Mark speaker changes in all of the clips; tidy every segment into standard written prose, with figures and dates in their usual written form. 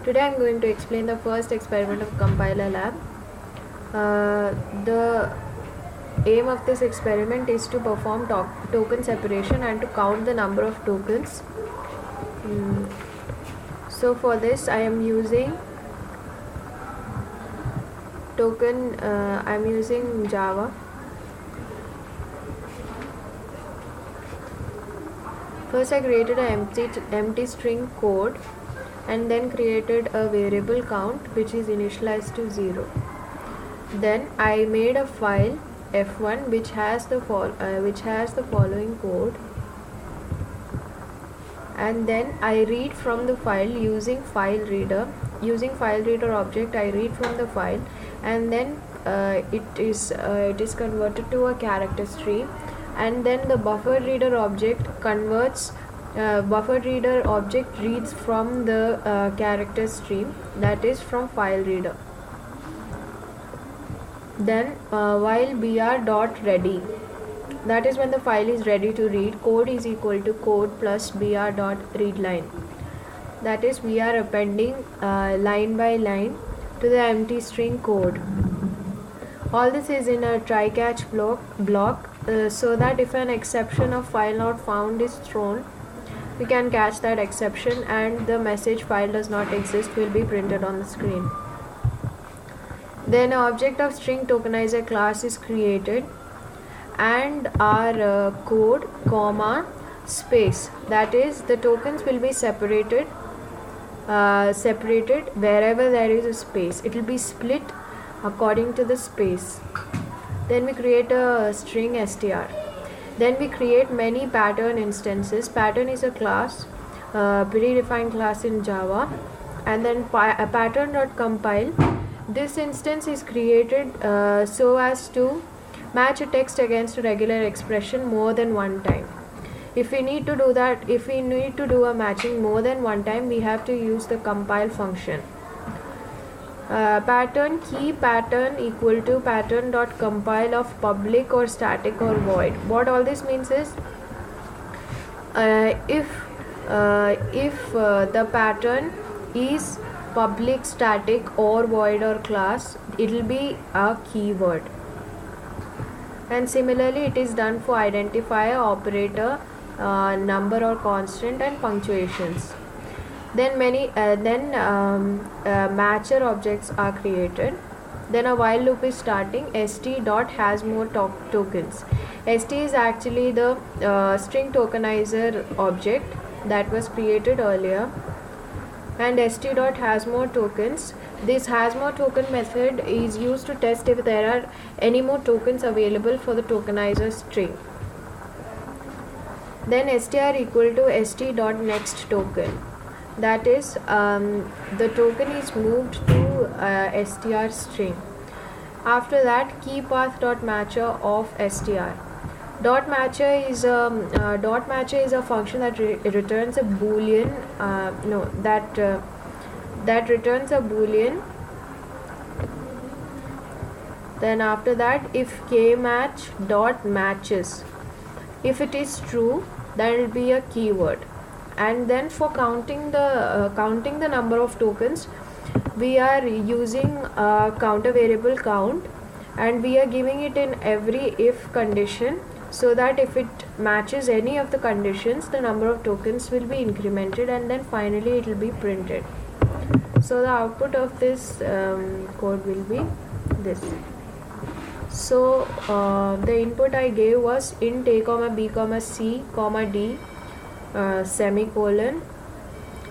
Speaker 1: Today I am going to explain the first experiment of Compiler Lab. The aim of this experiment is to perform token separation and to count the number of tokens. So for this I am using Java. First I created an empty string code and then created a variable count which is initialized to 0. Then I made a file f1 which has the following code, and then I read from the file using file reader object. I read from the file, and then it is converted to a character stream, and then the buffer reader object reads from the character stream, that is from file reader. Then while br.ready, that is when the file is ready to read, code is equal to code plus br.readline. That is, we are appending line by line to the empty string code. All this is in a try-catch block so that if an exception of file not found is thrown, we can catch that exception and the message file does not exist will be printed on the screen. Then an object of string tokenizer class is created, and our code comma space, that is the tokens will be separated wherever there is a space. It will be split according to the space. Then we create a string str. Then we create many pattern instances. Pattern is a class, predefined class in Java, and then pattern.compile. This instance is created so as to match a text against a regular expression more than one time. If we need to do a matching more than one time, we have to use the compile function. Pattern key pattern equal to pattern.compile of public or static or void. What all this means is, if the pattern is public, static or void or class, it will be a keyword. And similarly it is done for identifier, operator, number or constant, and punctuations. Then matcher objects are created. Then a while loop is starting. st.hasMore tokens. st is actually the string tokenizer object that was created earlier, and st.hasMore tokens. This hasMore token method is used to test if there are any more tokens available for the tokenizer string. Then str equal to st.next token, that is the token is moved to str string. After that, key path.matcher of str. Matcher is a function that returns a boolean that returns a boolean. Then after that, if kmatch.matches, if it is true, then it will be a keyword. And then for counting the number of tokens, we are using a counter variable count, and we are giving it in every if condition, so that if it matches any of the conditions, the number of tokens will be incremented, and then finally it will be printed. So the output of this code will be this. So the input I gave was int a, b, c, d, semicolon.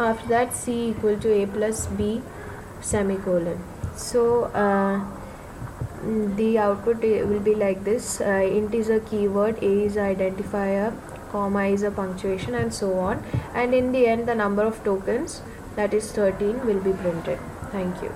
Speaker 1: After that, c equal to a plus b, semicolon. So the output will be like this. Int is a keyword, a is identifier, comma is a punctuation, and so on, and in the end the number of tokens, that is 13, will be printed. Thank you.